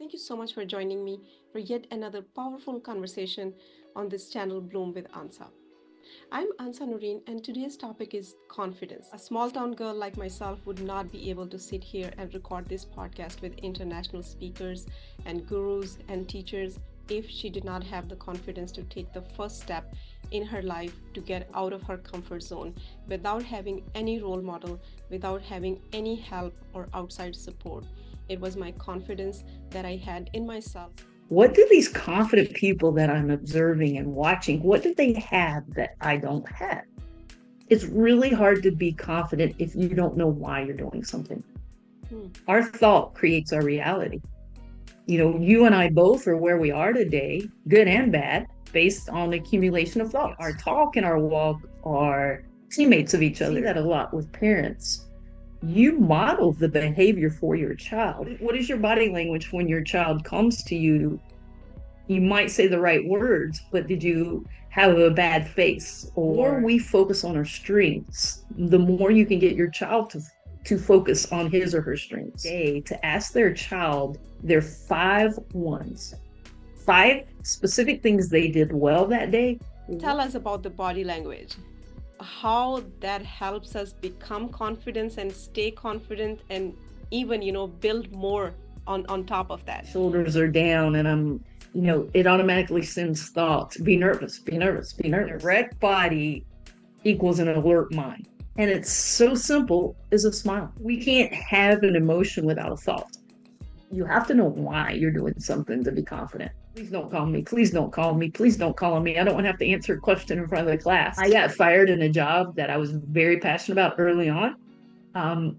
Thank you so much for joining me for yet another powerful conversation on this channel Bloom with Ansa. I'm Ansa Noreen, and today's topic is confidence. A small town girl like myself would not be able to sit here and record this podcast with international speakers and gurus and teachers if she did not have the confidence to take the first step in her life to get out of her comfort zone without having any role model, without having any help or outside support. It was my confidence that I had in myself. What do these confident people that I'm observing and watching, what do they have that I don't have? It's really hard to be confident if you don't know why you're doing something. Our thought creates our reality. You and I both are where we are today, good and bad, based on accumulation of thoughts. Our talk and our walk are teammates of each other. I see that a lot with parents. You model the behavior for your child. What is your body language when your child comes to you? You might say the right words, but did you have a bad face? Or we focus on our strengths, the more you can get your child to focus on his or her strengths. To ask their child their 5 specific things they did well that day. Tell us about the body language, how that helps us become confident and stay confident, and even build more on top of that. Shoulders are down, and it automatically sends thoughts: be nervous, be nervous, be nervous. Erect body equals an alert mind, and it's so simple as a smile. We can't have an emotion without a thought. You have to know why you're doing something to be confident. Please don't call me. Please don't call me. Please don't call on me. I don't want to have to answer a question in front of the class. I got fired in a job that I was very passionate about early on. And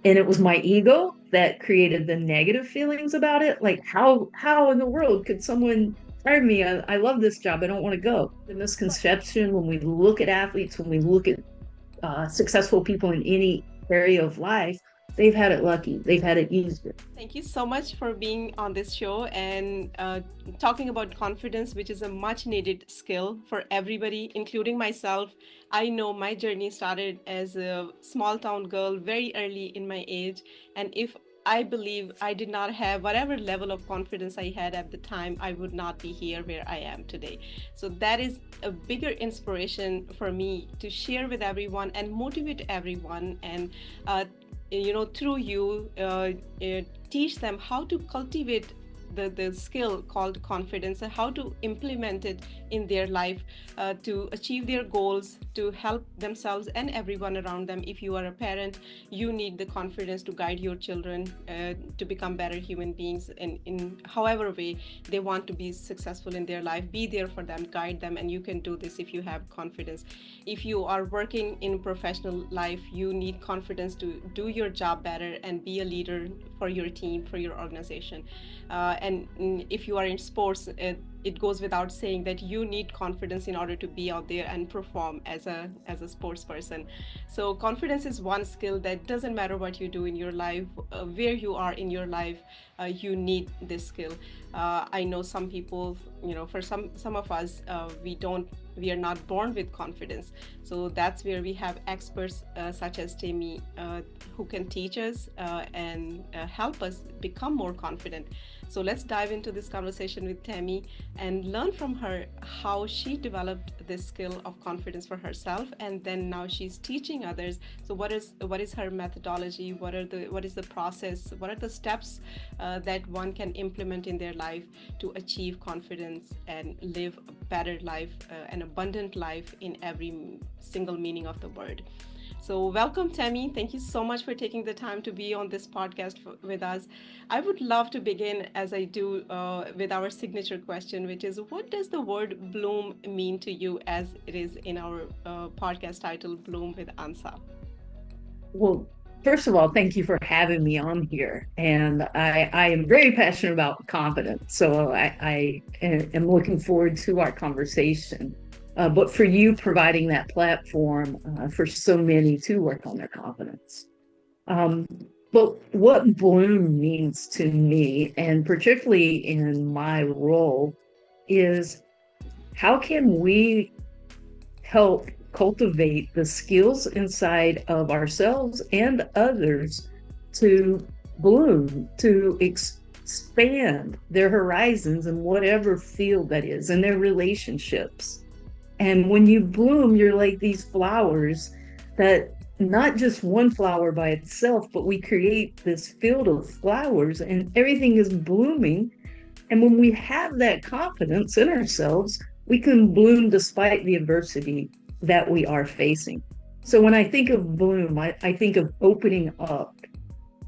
it was my ego that created the negative feelings about it. Like, how in the world could someone fire me? I love this job. I don't want to go. The misconception when we look at athletes, when we look at successful people in any area of life, they've had it lucky. They've had it easier. Thank you so much for being on this show and talking about confidence, which is a much needed skill for everybody, including myself. I know my journey started as a small town girl very early in my age. And if I believe I did not have whatever level of confidence I had at the time, I would not be here where I am today. So that is a bigger inspiration for me to share with everyone and motivate everyone, and through you teach them how to cultivate the skill called confidence and how to implement it in their life to achieve their goals, to help themselves and everyone around them. If you are a parent, you need the confidence to guide your children to become better human beings in however way they want to be successful in their life. Be there for them, guide them, and you can do this if you have confidence. If you are working in professional life, you need confidence to do your job better and be a leader for your team, for your organization. And if you are in sports, it goes without saying that you need confidence in order to be out there and perform as a sports person. So confidence is one skill that doesn't matter what you do in your life, where you are in your life, you need this skill. I know some people, for some of us, we are not born with confidence. So that's where we have experts such as Tami who can teach us and help us become more confident. So let's dive into this conversation with Tami and learn from her how she developed this skill of confidence for herself, and then now she's teaching others. So what is her methodology? What is the process? What are the steps that one can implement in their life to achieve confidence and live a better life, an abundant life in every single meaning of the word? So welcome, Tami. Thank you so much for taking the time to be on this podcast with us. I would love to begin, as I do, with our signature question, which is, what does the word bloom mean to you, as it is in our podcast title, Bloom with Ansa? Well, first of all, thank you for having me on here. And I am very passionate about confidence. So I am looking forward to our conversation. But for you providing that platform for so many to work on their confidence. But what bloom means to me, and particularly in my role, is how can we help cultivate the skills inside of ourselves and others to bloom, to expand their horizons in whatever field that is, in their relationships. And when you bloom, you're like these flowers that not just one flower by itself, but we create this field of flowers and everything is blooming. And when we have that confidence in ourselves, we can bloom despite the adversity that we are facing. So when I think of bloom, I think of opening up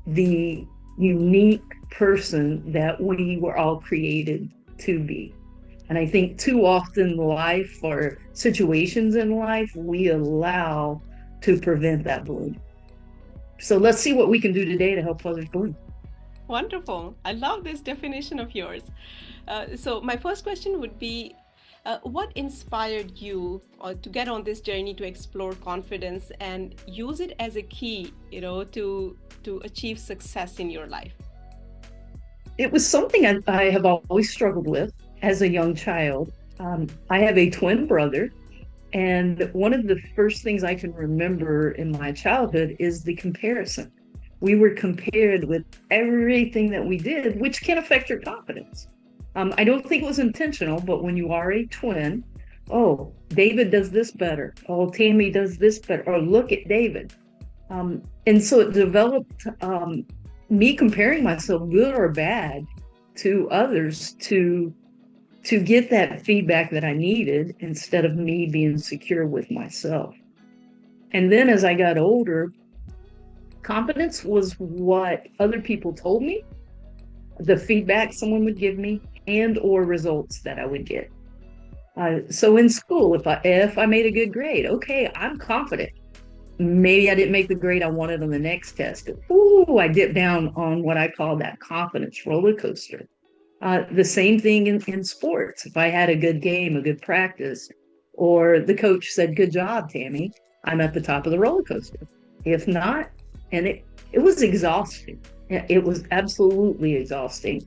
the unique person that we were all created to be. And I think too often in life or situations in life, we allow to prevent that bloom. So let's see what we can do today to help others bloom. Wonderful. I love this definition of yours. So, my first question would be, what inspired you to get on this journey to explore confidence and use it as a key, to achieve success in your life? It was something I have always struggled with as a young child. I have a twin brother, and one of the first things I can remember in my childhood is the comparison. We were compared with everything that we did, which can affect your confidence. I don't think it was intentional, but when you are a twin, oh, David does this better. Oh, Tami does this better. Or look at David. And so it developed me comparing myself, good or bad, to others to get that feedback that I needed instead of me being secure with myself. And then as I got older, confidence was what other people told me, the feedback someone would give me, and or results that I would get. So in school, if I made a good grade, okay, I'm confident. Maybe I didn't make the grade I wanted on the next test. Ooh, I dipped down on what I call that confidence roller coaster. The same thing in sports. If I had a good game, a good practice, or the coach said, "Good job, Tami," I'm at the top of the roller coaster. If not, and it was exhausting. It was absolutely exhausting.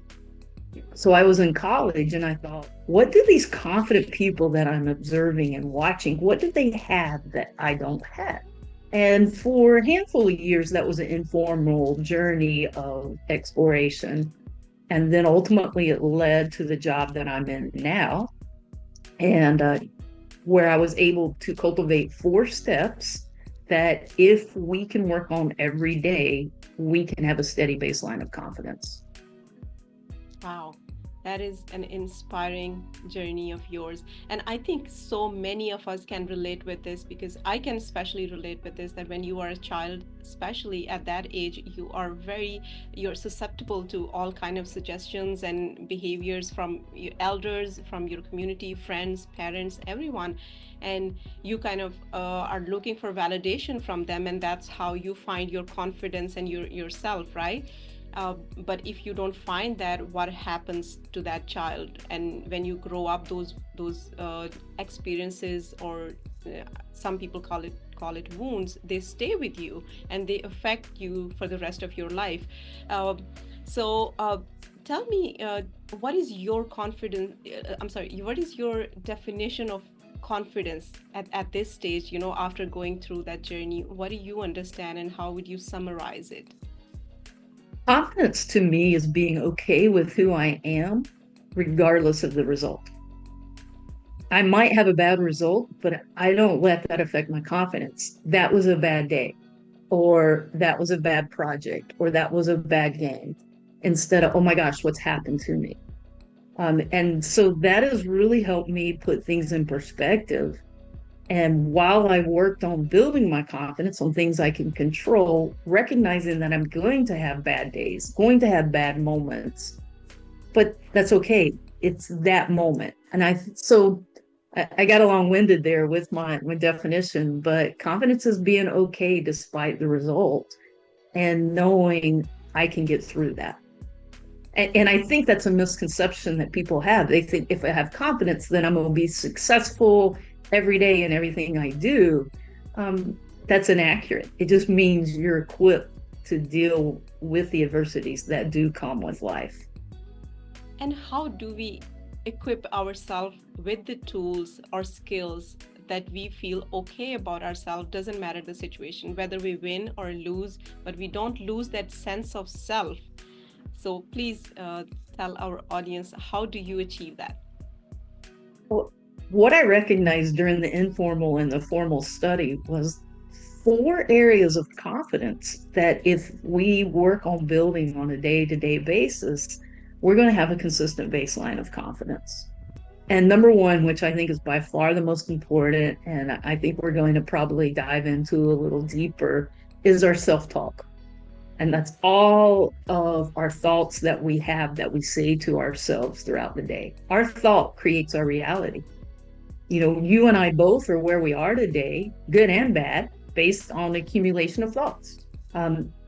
So I was in college and I thought, what do these confident people that I'm observing and watching, what do they have that I don't have? And for a handful of years, that was an informal journey of exploration. And then ultimately it led to the job that I'm in now, and where I was able to cultivate 4 steps that if we can work on every day, we can have a steady baseline of confidence. Wow, that is an inspiring journey of yours. And I think so many of us can relate with this, because I can especially relate with this, that when you are a child, especially at that age, you're susceptible to all kind of suggestions and behaviors from your elders, from your community, friends, parents, everyone. And you kind of are looking for validation from them, and that's how you find your confidence and yourself, right? But if you don't find that, what happens to that child? And when you grow up, those experiences, or some people call it wounds, they stay with you and they affect you for the rest of your life. Uh, so tell me, what is your confidence? I'm sorry, what is your definition of confidence at this stage? After going through that journey, what do you understand, and how would you summarize it? Confidence to me is being okay with who I am, regardless of the result. I might have a bad result, but I don't let that affect my confidence. That was a bad day, or that was a bad project, or that was a bad game, instead of, oh my gosh, what's happened to me? And so that has really helped me put things in perspective. And while I worked on building my confidence on things I can control, recognizing that I'm going to have bad days, going to have bad moments, but that's okay. It's that moment. And I got a long-winded there with my definition, but confidence is being okay despite the result and knowing I can get through that. And I think that's a misconception that people have. They think if I have confidence, then I'm going to be successful every day in everything I do. That's inaccurate. It just means you're equipped to deal with the adversities that do come with life. And how do we equip ourselves with the tools or skills that we feel okay about ourselves? Doesn't matter the situation, whether we win or lose, but we don't lose that sense of self. So please tell our audience, how do you achieve that? Well, what I recognized during the informal and the formal study was four areas of confidence that if we work on building on a day-to-day basis, we're going to have a consistent baseline of confidence. And number one, which I think is by far the most important, and I think we're going to probably dive into a little deeper, is our self-talk. And that's all of our thoughts that we have that we say to ourselves throughout the day. Our thought creates our reality. You know, you and I both are where we are today, good and bad, based on accumulation of thoughts.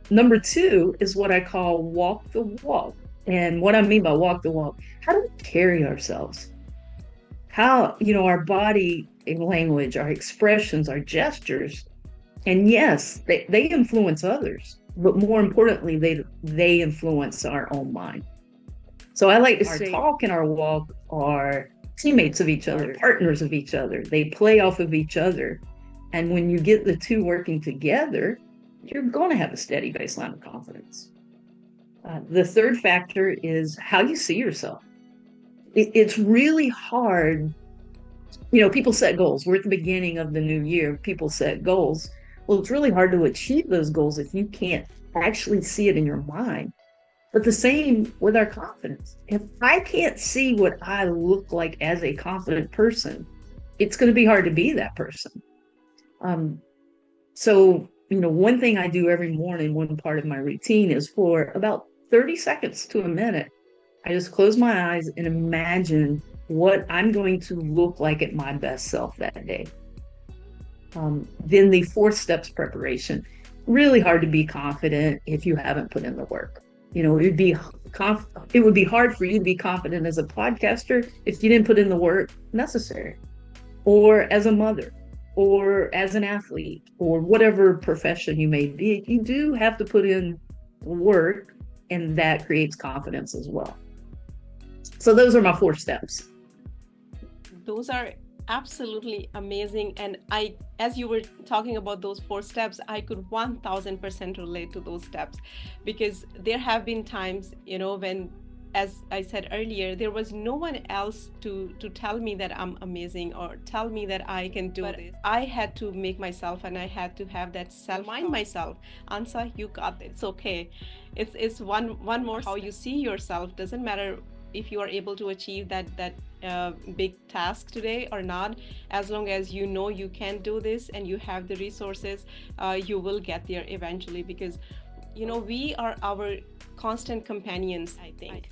Number two is what I call walk the walk. And what I mean by walk the walk, how do we carry ourselves? How, you know, our body language, our expressions, our gestures, and yes, they influence others, but more importantly, they influence our own mind. So I like to say our talk and our walk are teammates of each other, partners of each other. They play off of each other. And when you get the two working together, you're going to have a steady baseline of confidence. The third factor is how you see yourself. It's really hard. You know, people set goals. We're at the beginning of the new year. People set goals. Well, it's really hard to achieve those goals if you can't actually see it in your mind. But the same with our confidence. If I can't see what I look like as a confident person, it's going to be hard to be that person. Um, so, you know, one thing I do every morning, one part of my routine is for about 30 seconds to a minute, I just close my eyes and imagine what I'm going to look like at my best self that day. Then the fourth steps preparation. Really hard to be confident if you haven't put in the work. You know, it would be hard for you to be confident as a podcaster if you didn't put in the work necessary, or as a mother, or as an athlete, or whatever profession you may be. You do have to put in work, and that creates confidence as well. So those are my four steps. Those are absolutely amazing. And I, as you were talking about those four steps, I could 1000% relate to those steps, because there have been times, you know, when, as I said earlier, there was no one else to tell me that I'm amazing or tell me that I can do this. I had to make myself, and I had to have that self mind myself. Ansa, you got it. It's okay. It's one more. How you see yourself doesn't matter if you are able to achieve that big task today or not. As long as you know you can do this and you have the resources, you will get there eventually, because you know we are our constant companions, I think.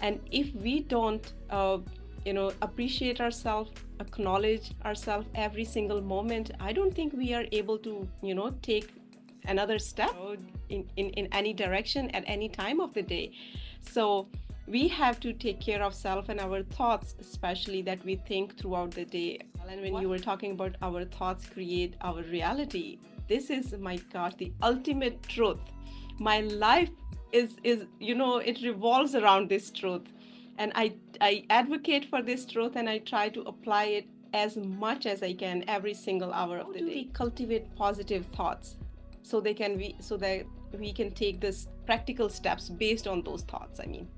And if we don't appreciate ourselves, acknowledge ourselves every single moment, I don't think we are able to take another step in any direction at any time of the day. So we have to take care of self and our thoughts, especially that we think throughout the day. And when you were talking about our thoughts create our reality, this is, my God, the ultimate truth. My life is it revolves around this truth, and I advocate for this truth, and I try to apply it as much as I can every single hour of the day. We cultivate positive thoughts so that we can take this practical steps based on those thoughts, I mean.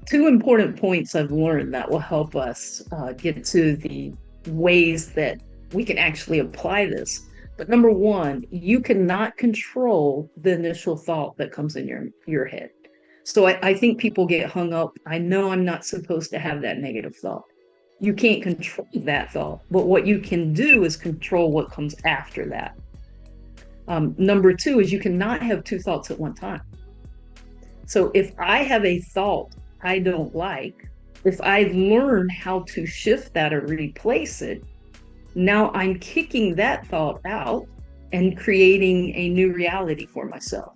Two important points I've learned that will help us get to the ways that we can actually apply this. But number one, you cannot control the initial thought that comes in your head. So I think people get hung up. I know I'm not supposed to have that negative thought. You can't control that thought, but what you can do is control what comes after that. Number two is you cannot have two thoughts at one time. So if I have a thought I don't like, if I learn how to shift that or replace it, now I'm kicking that thought out and creating a new reality for myself.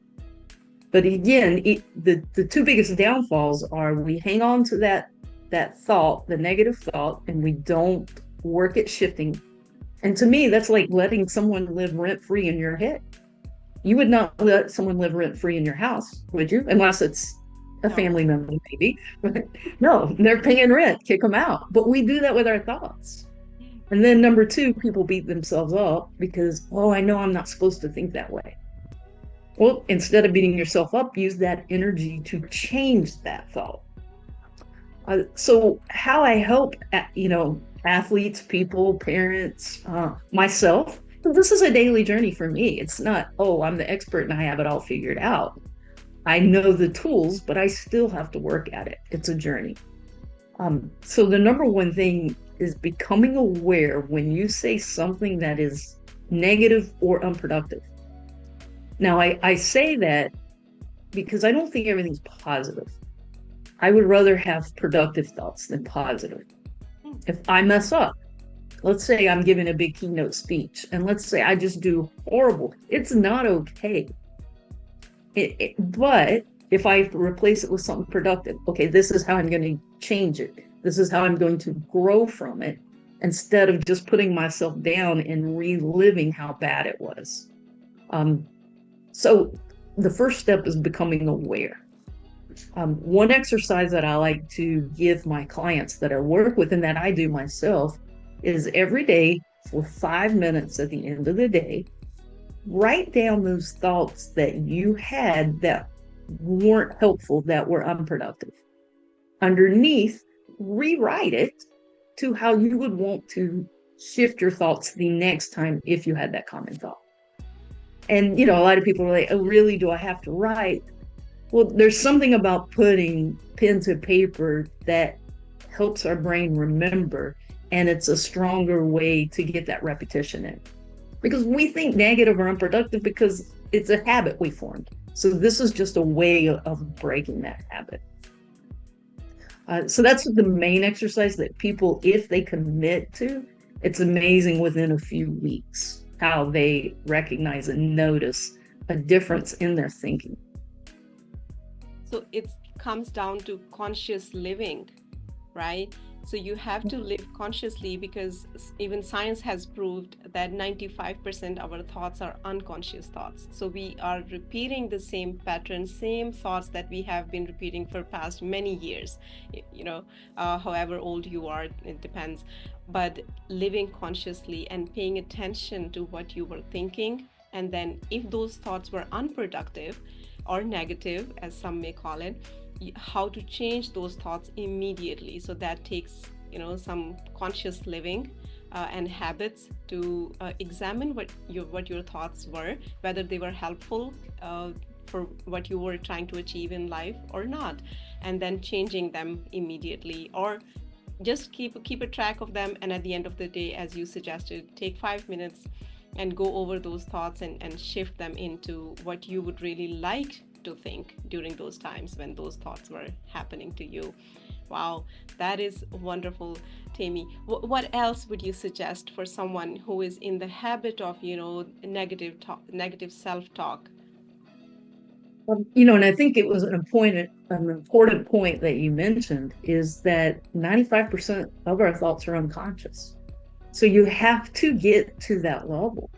But again, the two biggest downfalls are we hang on to that thought, the negative thought, and we don't work at shifting. And to me, that's like letting someone live rent-free in your head. You would not let someone live rent-free in your house, would you? Unless it's a family member, maybe. No, they're paying rent, kick them out. But we do that with our thoughts. And then number two, people beat themselves up because, oh, I know I'm not supposed to think that way. Well, instead of beating yourself up, use that energy to change that thought. So how I help, athletes, people, parents, myself, this is a daily journey for me. It's not, oh, I'm the expert and I have it all figured out. I know the tools, but I still have to work at it. It's a journey. So the number one thing is becoming aware when you say something that is negative or unproductive. Now, I say that because I don't think everything's positive. I would rather have productive thoughts than positive. If I mess up, let's say I'm giving a big keynote speech, and let's say I just do horrible, it's not okay. But if I replace it with something productive, okay, this is how I'm going to change it. This is how I'm going to grow from it instead of just putting myself down and reliving how bad it was. So the first step is becoming aware. One exercise that I like to give my clients that I work with and that I do myself is every day for 5 minutes at the end of the day, write down those thoughts that you had that weren't helpful, that were unproductive. Underneath, rewrite it to how you would want to shift your thoughts the next time if you had that common thought. And, a lot of people are like, oh, really? Do I have to write? Well, there's something about putting pen to paper that helps our brain remember, and it's a stronger way to get that repetition in. Because we think negative or unproductive because it's a habit we formed. So this is just a way of breaking that habit. So that's the main exercise that people, if they commit to, it's amazing within a few weeks how they recognize and notice a difference in their thinking. So it comes down to conscious living, right? So you have to live consciously, because even science has proved that 95% of our thoughts are unconscious thoughts. So we are repeating the same pattern, same thoughts that we have been repeating for past many years, however old you are, it depends. But living consciously and paying attention to what you were thinking, and then if those thoughts were unproductive or negative, as some may call it, how to change those thoughts immediately. So that takes some conscious living and habits to examine what your thoughts were, whether they were helpful for what you were trying to achieve in life or not, and then changing them immediately, or just keep a track of them, and at the end of the day, as you suggested, take 5 minutes and go over those thoughts and shift them into what you would really like to think during those times when those thoughts were happening to you. Wow, that is wonderful, Tami. What else would you suggest for someone who is in the habit of, negative talk, negative self-talk? And I think it was an important point that you mentioned is that 95% of our thoughts are unconscious. So you have to get to that level.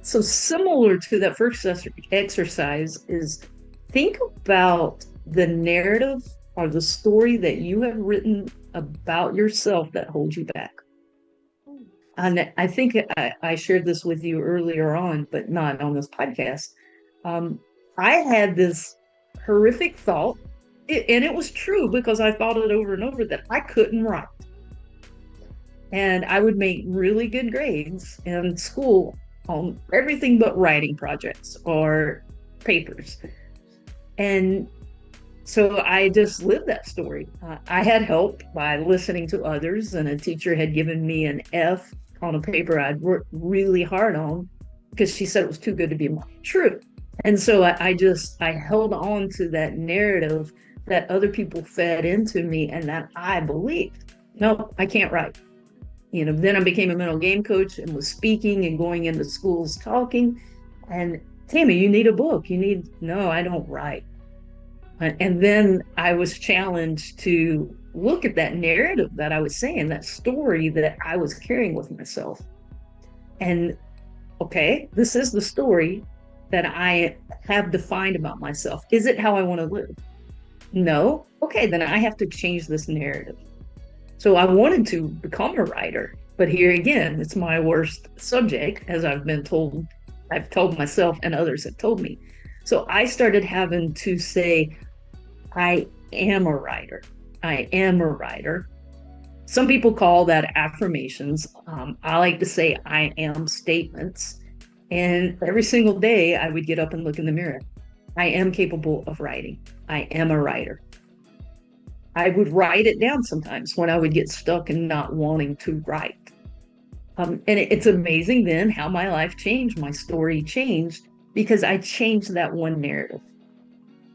So similar to that first exercise is think about the narrative or the story that you have written about yourself that holds you back. And I think I shared this with you earlier on, but not on this podcast. I had this horrific thought, and it was true because I thought it over and over, that I couldn't write. And I would make really good grades in school on everything but writing projects or papers. And so I just lived that story. I had help by listening to others, and a teacher had given me an F on a paper I'd worked really hard on because she said it was too good to be true. And so I held on to that narrative that other people fed into me and that I believed. No, I can't write. Then I became a mental game coach and was speaking and going into schools talking. And Tami, you need a book. No, I don't write. And then I was challenged to look at that narrative that I was saying, that story that I was carrying with myself. And okay, this is the story that I have defined about myself. Is it how I want to live? No. Okay, then I have to change this narrative. So I wanted to become a writer, but here again, it's my worst subject, as I've been told I've told myself and others have told me. So I started having to say, I am a writer. I am a writer. Some people call that affirmations. I like to say I am statements. And every single day I would get up and look in the mirror. I am capable of writing. I am a writer. I would write it down sometimes when I would get stuck and not wanting to write. And it's amazing then how my life changed, my story changed because I changed that one narrative.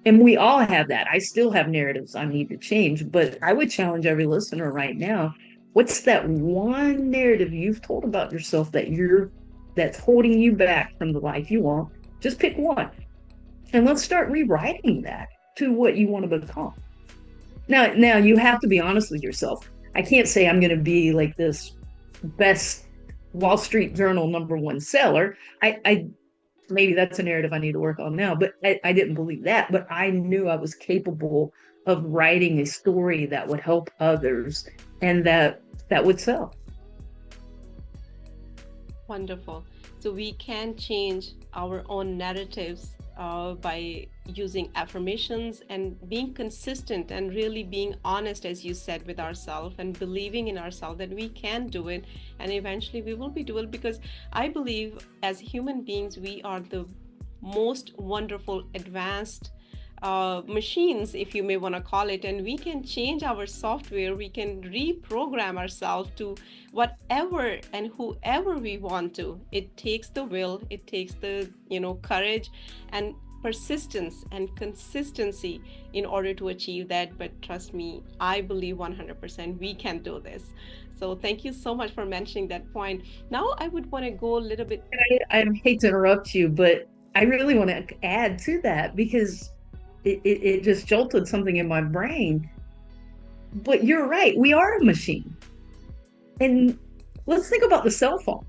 And we all have that. I still have narratives I need to change, but I would challenge every listener right now. What's that one narrative you've told about yourself that's holding you back from the life you want? Just pick one. And let's start rewriting that to what you want to become. Now you have to be honest with yourself. I can't say I'm going to be like this best Wall Street Journal #1 seller. I maybe that's a narrative I need to work on now, but I didn't believe that. But I knew I was capable of writing a story that would help others and that would sell. Wonderful. So we can change our own narratives by using affirmations and being consistent and really being honest, as you said, with ourselves and believing in ourselves that we can do it, and eventually we will be doing it, because I believe as human beings we are the most wonderful advanced machines, if you may want to call it, and we can change our software. We can reprogram ourselves to whatever and whoever we want to. It takes the will, it takes the courage and persistence and consistency in order to achieve that. But trust me, I believe 100% we can do this. So thank you so much for mentioning that point. Now I would want to go a little bit. I hate to interrupt you, but I really want to add to that because it just jolted something in my brain. But you're right, we are a machine. And let's think about the cell phone.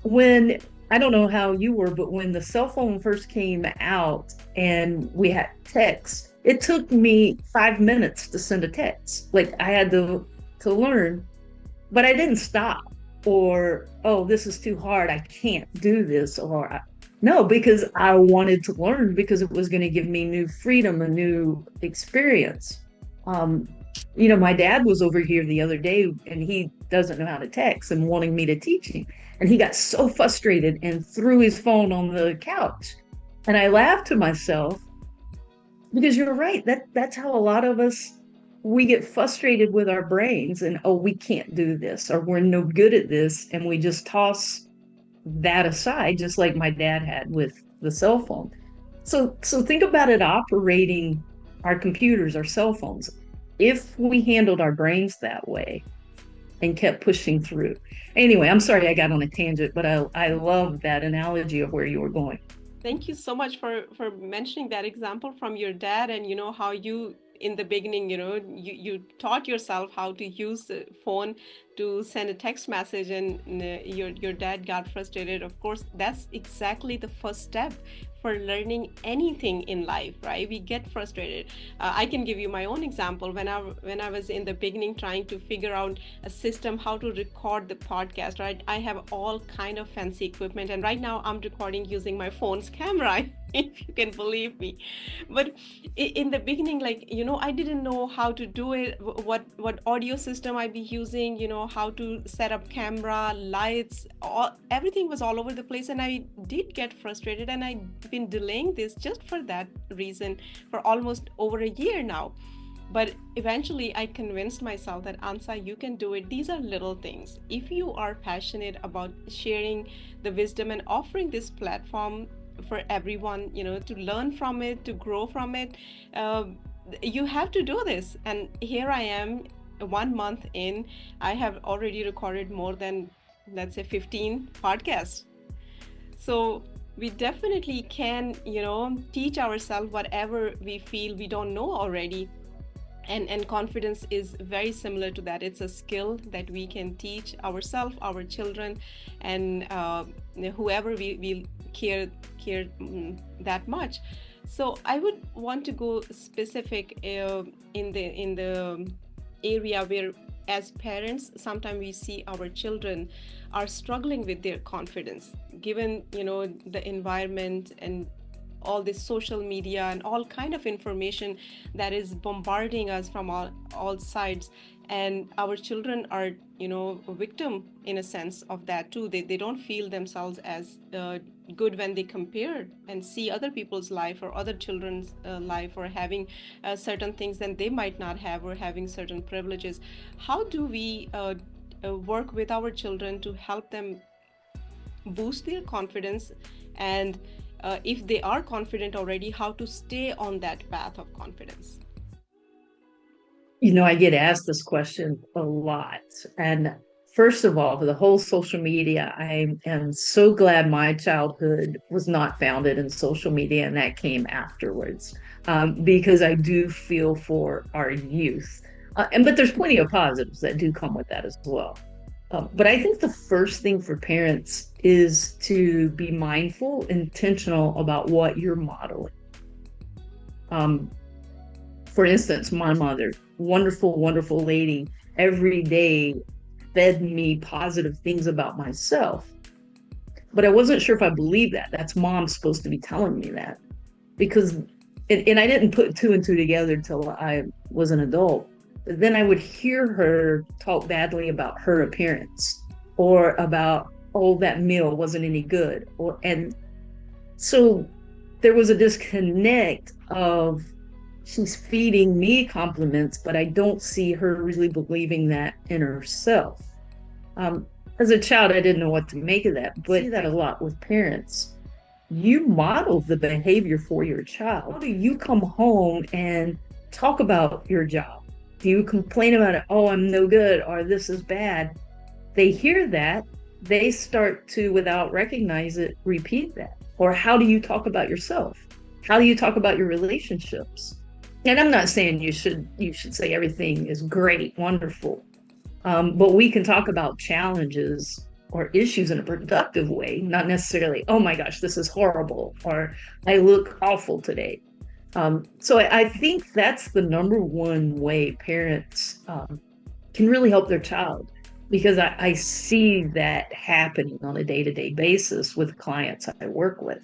When I don't know how you were, but when the cell phone first came out and we had text, it took me 5 minutes to send a text. Like I had to learn, but I didn't stop or, oh, this is too hard. I can't do this. No, because I wanted to learn because it was going to give me new freedom, a new experience. Um, my dad was over here the other day and he doesn't know how to text and wanting me to teach him. And he got so frustrated and threw his phone on the couch. And I laughed to myself because you're right. That's how a lot of us we get frustrated with our brains and oh, we can't do this or we're no good at this. And we just toss that aside, just like my dad had with the cell phone. So think about it operating our computers, our cell phones. If we handled our brains that way and kept pushing through. Anyway, I'm sorry I got on a tangent, but I love that analogy of where you were going. Thank you so much for mentioning that example from your dad, and how you in the beginning, you taught yourself how to use the phone to send a text message, and your dad got frustrated. Of course, that's exactly the first step for learning anything in life, right? We get frustrated. I can give you my own example. When I was in the beginning trying to figure out a system how to record the podcast, right? I have all kind of fancy equipment, and right now I'm recording using my phone's camera, if you can believe me. But in the beginning, I didn't know how to do it, what audio system I'd be using, how to set up camera, lights, everything was all over the place, and I did get frustrated, and I've been delaying this just for that reason for almost over a year now. But eventually I convinced myself that, Ansa, you can do it. These are little things. If you are passionate about sharing the wisdom and offering this platform for everyone, to learn from it, to grow from it, you have to do this. And here I am, 1 month in, I have already recorded more than, let's say, 15 podcasts. So we definitely can, teach ourselves whatever we feel we don't know already. And confidence is very similar to that. It's a skill that we can teach ourselves, our children, and whoever we care that much. So I would want to go specific in the area where as parents, sometimes we see our children are struggling with their confidence, given, the environment and all this social media and all kind of information that is bombarding us from all sides. And our children are, a victim in a sense of that too. They don't feel themselves as good when they compare and see other people's life or other children's life, or having certain things that they might not have, or having certain privileges. How do we work with our children to help them boost their confidence, and if they are confident already, how to stay on that path of confidence? I get asked this question a lot. And first of all, for the whole social media, I am so glad my childhood was not founded in social media and that came afterwards, because I do feel for our youth. But there's plenty of positives that do come with that as well. But I think the first thing for parents is to be mindful, intentional about what you're modeling. Um, for instance, my mother, wonderful, wonderful lady, every day fed me positive things about myself. But I wasn't sure if I believed that. That's mom supposed to be telling me that. Because, and I didn't put two and two together until I was an adult. But then I would hear her talk badly about her appearance, or about, oh, that meal wasn't any good. And so there was a disconnect of, she's feeding me compliments, but I don't see her really believing that in herself. As a child, I didn't know what to make of that, but I see that a lot with parents. You model the behavior for your child. How do you come home and talk about your job? Do you complain about it? Oh, I'm no good, or this is bad. They hear that, they start to, without recognize it, repeat that. Or how do you talk about yourself? How do you talk about your relationships? And I'm not saying you should say everything is great, wonderful, but we can talk about challenges or issues in a productive way, not necessarily, oh my gosh, this is horrible, or I look awful today. So I think that's the number one way parents can really help their child, because I see that happening on a day-to-day basis with clients I work with.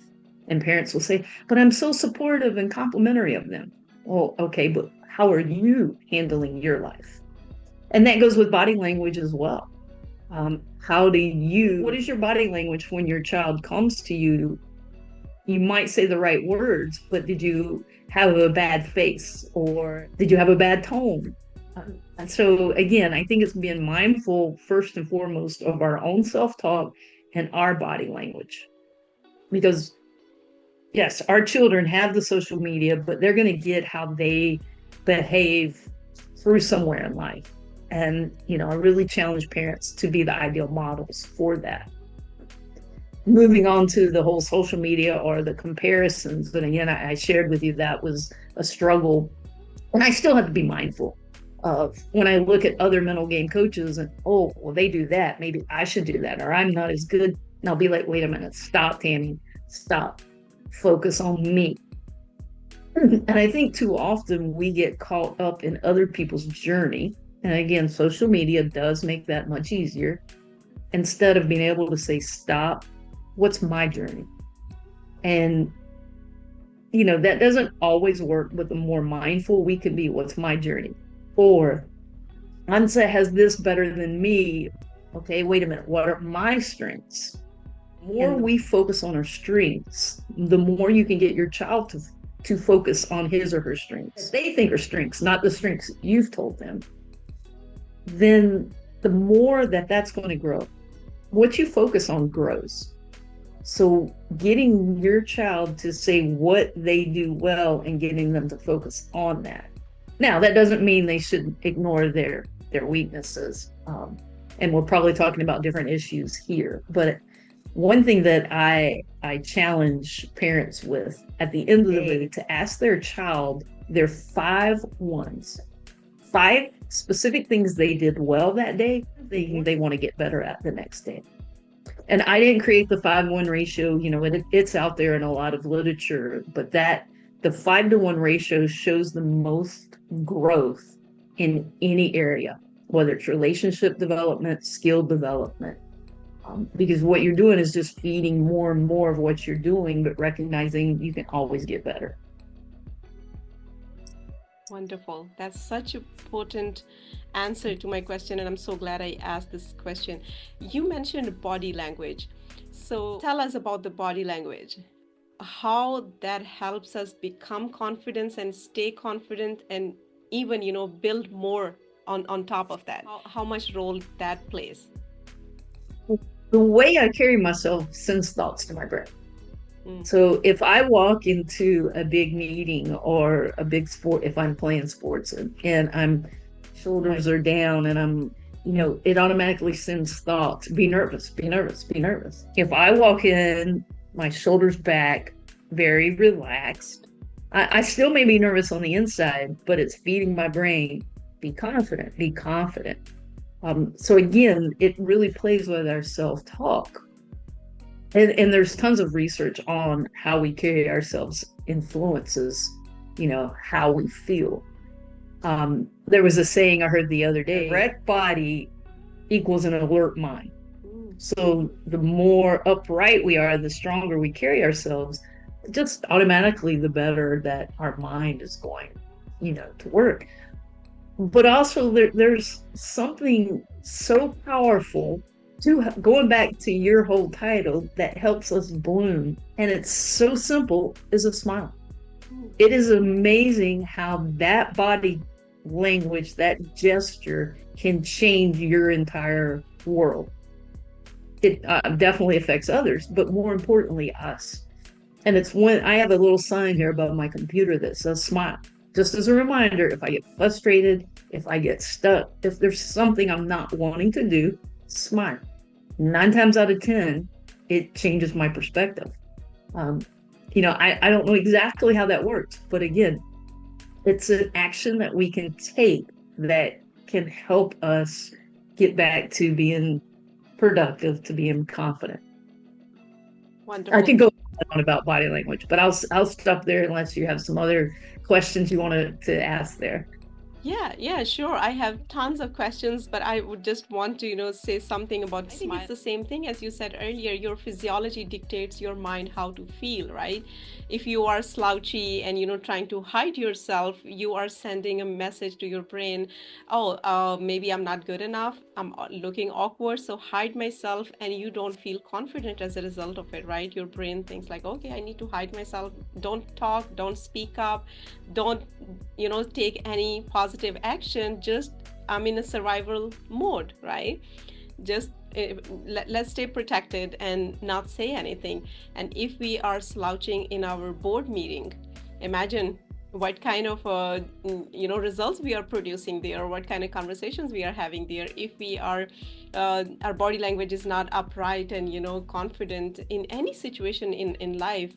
And parents will say, but I'm so supportive and complimentary of them. Well, okay, but how are you handling your life? And that goes with body language as well. What is your body language when your child comes to you? You might say the right words, but did you have a bad face, or did you have a bad tone? And so again, I think it's being mindful first and foremost of our own self-talk and our body language. Because yes, our children have the social media, but they're going to get how they behave through somewhere in life. And, I really challenge parents to be the ideal models for that. Moving on to the whole social media or the comparisons, but again, I shared with you that was a struggle. And I still have to be mindful of when I look at other mental game coaches and, oh, well, they do that. Maybe I should do that, or I'm not as good. And I'll be like, wait a minute, stop, Tami, stop. Focus on me. And I think too often we get caught up in other people's journey. And again, social media does make that much easier. Instead of being able to say, stop, what's my journey? And, that doesn't always work, but the more mindful we can be, what's my journey? Or Ansa has this better than me. Okay, wait a minute, what are my strengths? The more we focus on our strengths, the more you can get your child to focus on his or her strengths. They think are strengths, not the strengths you've told them. Then the more that's going to grow. What you focus on grows. So getting your child to say what they do well and getting them to focus on that. Now, that doesn't mean they should ignore their weaknesses. And we're probably talking about different issues here. But one thing that I challenge parents with at the end of the day, to ask their child their 5 wins, 5 specific things they did well that day, they want to get better at the next day. And I didn't create the 5-1 ratio, it's out there in a lot of literature, but the 5-to-1 ratio shows the most growth in any area. whether it's relationship development, skill development. Because what you're doing is just feeding more and more of what you're doing, but recognizing you can always get better. Wonderful. That's such a potent answer to my question, and I'm so glad I asked this question. You mentioned body language. So tell us about the body language, how that helps us become confident and stay confident, and even, build more on top of that. How much role that plays. The way I carry myself sends thoughts to my brain. So if I walk into a big meeting or a big sport, if I'm playing sports and I'm shoulders are down and it automatically sends thoughts, be nervous, be nervous, be nervous. If I walk in, my shoulders back, very relaxed, I still may be nervous on the inside, but it's feeding my brain, be confident, be confident. So again, it really plays with our self-talk. And there's tons of research on how we carry ourselves influences, how we feel. There was a saying I heard the other day, erect body equals an alert mind. So the more upright we are, the stronger we carry ourselves, just automatically the better that our mind is going, to work. But also there's something so powerful going back to your whole title that helps us bloom, and it's so simple as a smile. It is amazing how that body language, that gesture can change your entire world. It definitely affects others, but more importantly us. And it's when I have a little sign here above my computer that says smile, just as a reminder. If I get frustrated, if I get stuck, if there's something I'm not wanting to do, smile. 9 times out of 10, it changes my perspective. I don't know exactly how that works, but again, it's an action that we can take that can help us get back to being productive, to being confident. Wonderful. I could go on about body language, but I'll stop there unless you have some other questions you wanted to ask there. Yeah, sure. I have tons of questions, but I would just want to, say something about smile. I think it's the same thing as you said earlier. Your physiology dictates your mind how to feel, right? If you are slouchy and, trying to hide yourself, you are sending a message to your brain, oh, maybe I'm not good enough. I'm looking awkward, so hide myself, and you don't feel confident as a result of it, right? Your brain thinks like, okay, I need to hide myself. Don't talk, don't speak up, don't, take any positive action. Just I'm in a survival mode, right? Just let's stay protected and not say anything. And if we are slouching in our board meeting, imagine what kind of results we are producing there, what kind of conversations we are having there. If we are our body language is not upright and confident in any situation in life,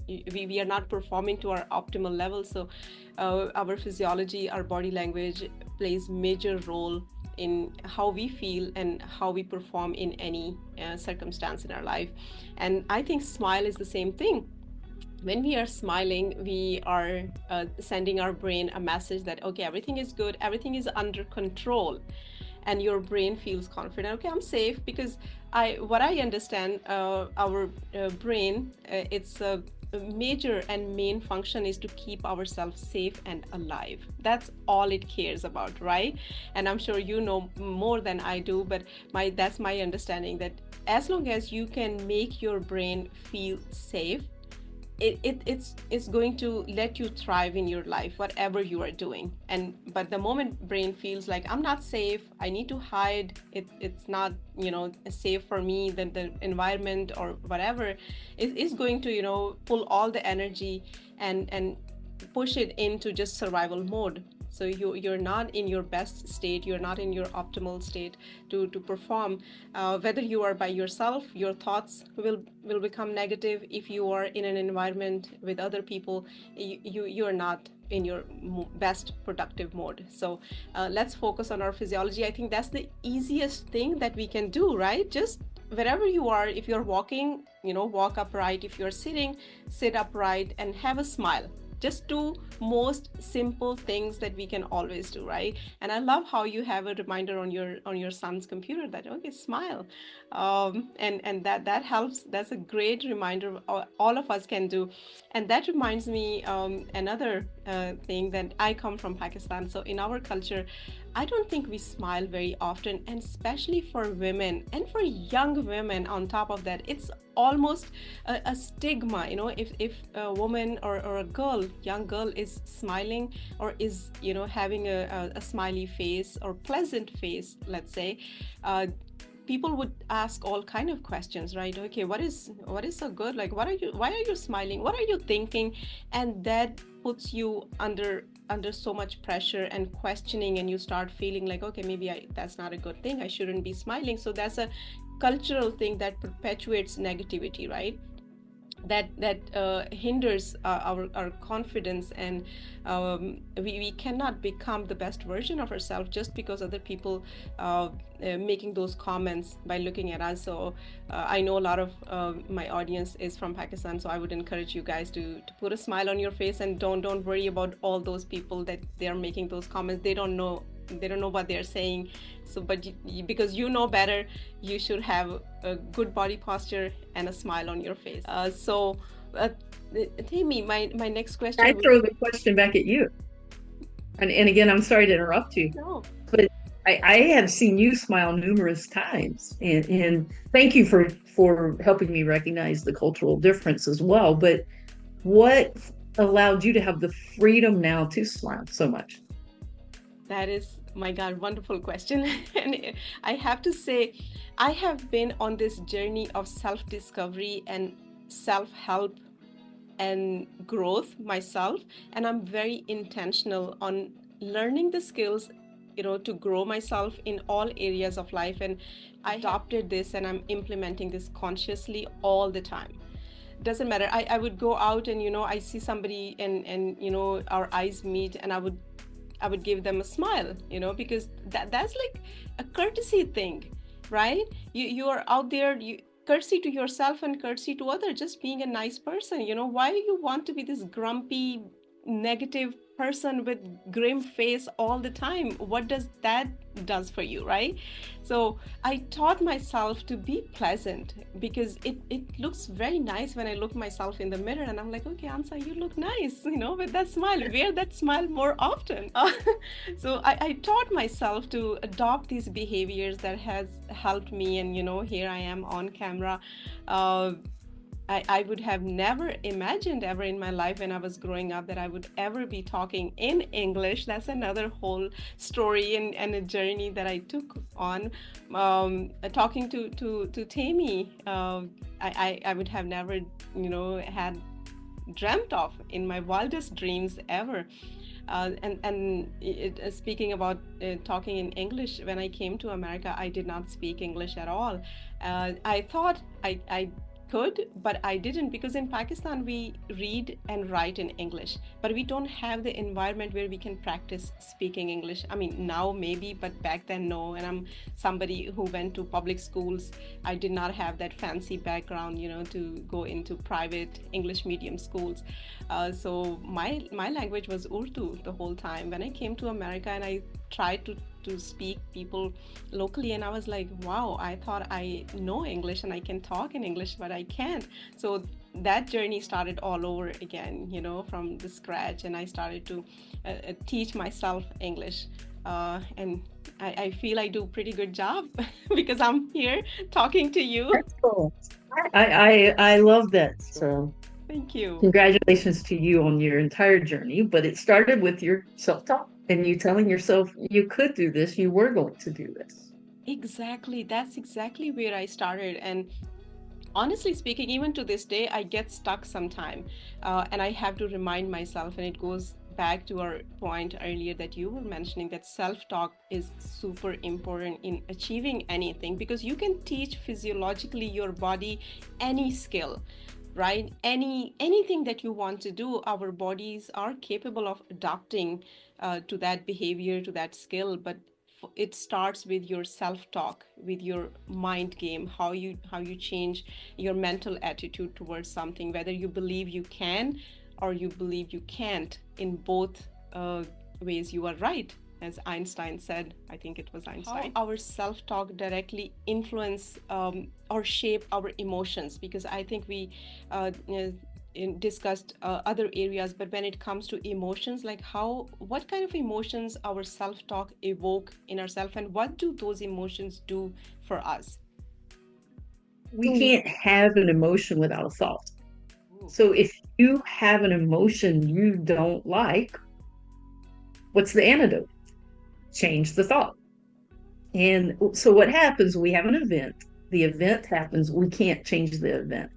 we are not performing to our optimal level. So our physiology, our body language plays major role in how we feel and how we perform in any circumstance in our life. And I think smile is the same thing. When we are smiling, we are sending our brain a message that, okay, everything is good, everything is under control. And your brain feels confident. Okay, I'm safe, because what I understand, our brain, it's a major and main function is to keep ourselves safe and alive. That's all it cares about, right? And I'm sure you know more than I do, but that's my understanding, that as long as you can make your brain feel safe, it's going to let you thrive in your life, whatever you are doing. But the moment brain feels like I'm not safe, I need to hide, it's not safe for me, then the environment or whatever is going to pull all the energy and push it into just survival mode. So you're not in your best state, you're not in your optimal state to perform. Whether you are by yourself, your thoughts will become negative. If you are in an environment with other people, you're not in your best productive mode. So let's focus on our physiology. I think that's the easiest thing that we can do, right? Just wherever you are, if you're walking, walk upright. If you're sitting, sit upright and have a smile. Just two most simple things that we can always do, right? And I love how you have a reminder on your son's computer that, okay, smile. And that helps. That's a great reminder all of us can do. And that reminds me, another thing, that I come from Pakistan. So in our culture, I don't think we smile very often, and especially for women and for young women. On top of that, it's almost a stigma. If a woman or a girl, young girl, is smiling or is having a smiley face or pleasant face, let's say, uh, people would ask all kind of questions, right? Okay, what is so good? Like, why are you smiling? What are you thinking? And that puts you under so much pressure and questioning, and you start feeling like, okay, maybe that's not a good thing. I shouldn't be smiling. So that's a cultural thing that perpetuates negativity, right? That hinders our confidence, and we cannot become the best version of ourselves just because other people making those comments by looking at us. So I know a lot of my audience is from Pakistan, so I would encourage you guys to put a smile on your face, and don't worry about all those people that they are making those comments. They don't know what they're saying. So but because you know better, you should have a good body posture and a smile on your face. Uh, Tammy, my next I question would. throw the question back at you. And again, I'm sorry to interrupt you, No, but I have seen you smile numerous times, and thank you for helping me recognize the cultural difference as well. But what allowed you to have the freedom now to smile so much? that is, my God, wonderful question. And I have to say, I have been on this journey of self discovery and self help and growth myself, and I'm very intentional on learning the skills, to grow myself in all areas of life. And I adopted this and I'm implementing this consciously all the time. Doesn't matter. I would go out, and I see somebody, and our eyes meet, and I would give them a smile, because that's like a courtesy thing, right? You are out there, you courtesy to yourself and courtesy to others, just being a nice person. Why do you want to be this grumpy, negative person with grim face all the time? What does that does for you, right? So I taught myself to be pleasant, because it looks very nice when I look myself in the mirror, and I'm like, okay, Ansa, you look nice, with that smile. Wear that smile more often. So I taught myself to adopt these behaviors that has helped me, and here I am on camera. uh, I would have never imagined ever in my life when I was growing up that I would ever be talking in English. That's another whole story, and a journey that I took on. Talking to Tammy, I would have never, had dreamt of in my wildest dreams ever. Speaking about talking in English, when I came to America, I did not speak English at all. I thought I could, but I didn't, because in Pakistan we read and write in English, but we don't have the environment where we can practice speaking English. I mean, now maybe, but back then, no. And I'm somebody who went to public schools. I did not have that fancy background, to go into private English medium schools. So my language was Urdu the whole time. When I came to America and I tried to speak people locally, and I was like, wow, I thought I know English and I can talk in English, but I can't. So that journey started all over again, from the scratch, and I started to teach myself English. And I feel I do a pretty good job because I'm here talking to you. That's cool. I love that. So Thank you. congratulations to you on your entire journey. But it started with your self-talk and you telling yourself you could do this, you were going to do this. Exactly. That's exactly where I started. And honestly speaking, even to this day, I get stuck sometime, and I have to remind myself. And it goes back to our point earlier that you were mentioning, that self-talk is super important in achieving anything, because you can teach physiologically your body any skill, right? Anything that you want to do, our bodies are capable of adapting to that behavior, to that skill. But it starts with your self-talk, with your mind game, how you change your mental attitude towards something, whether you believe you can or you believe you can't. In both ways, you are right. As Einstein said, I think it was Einstein. How our self-talk directly influence or shape our emotions, because I think we discussed other areas, but when it comes to emotions, like what kind of emotions our self-talk evoke in ourselves, and what do those emotions do for us? We can't have an emotion without a thought. Ooh. So if you have an emotion you don't like, what's the antidote? Change the thought. And so what happens? We have an event. The event happens. We can't change the event.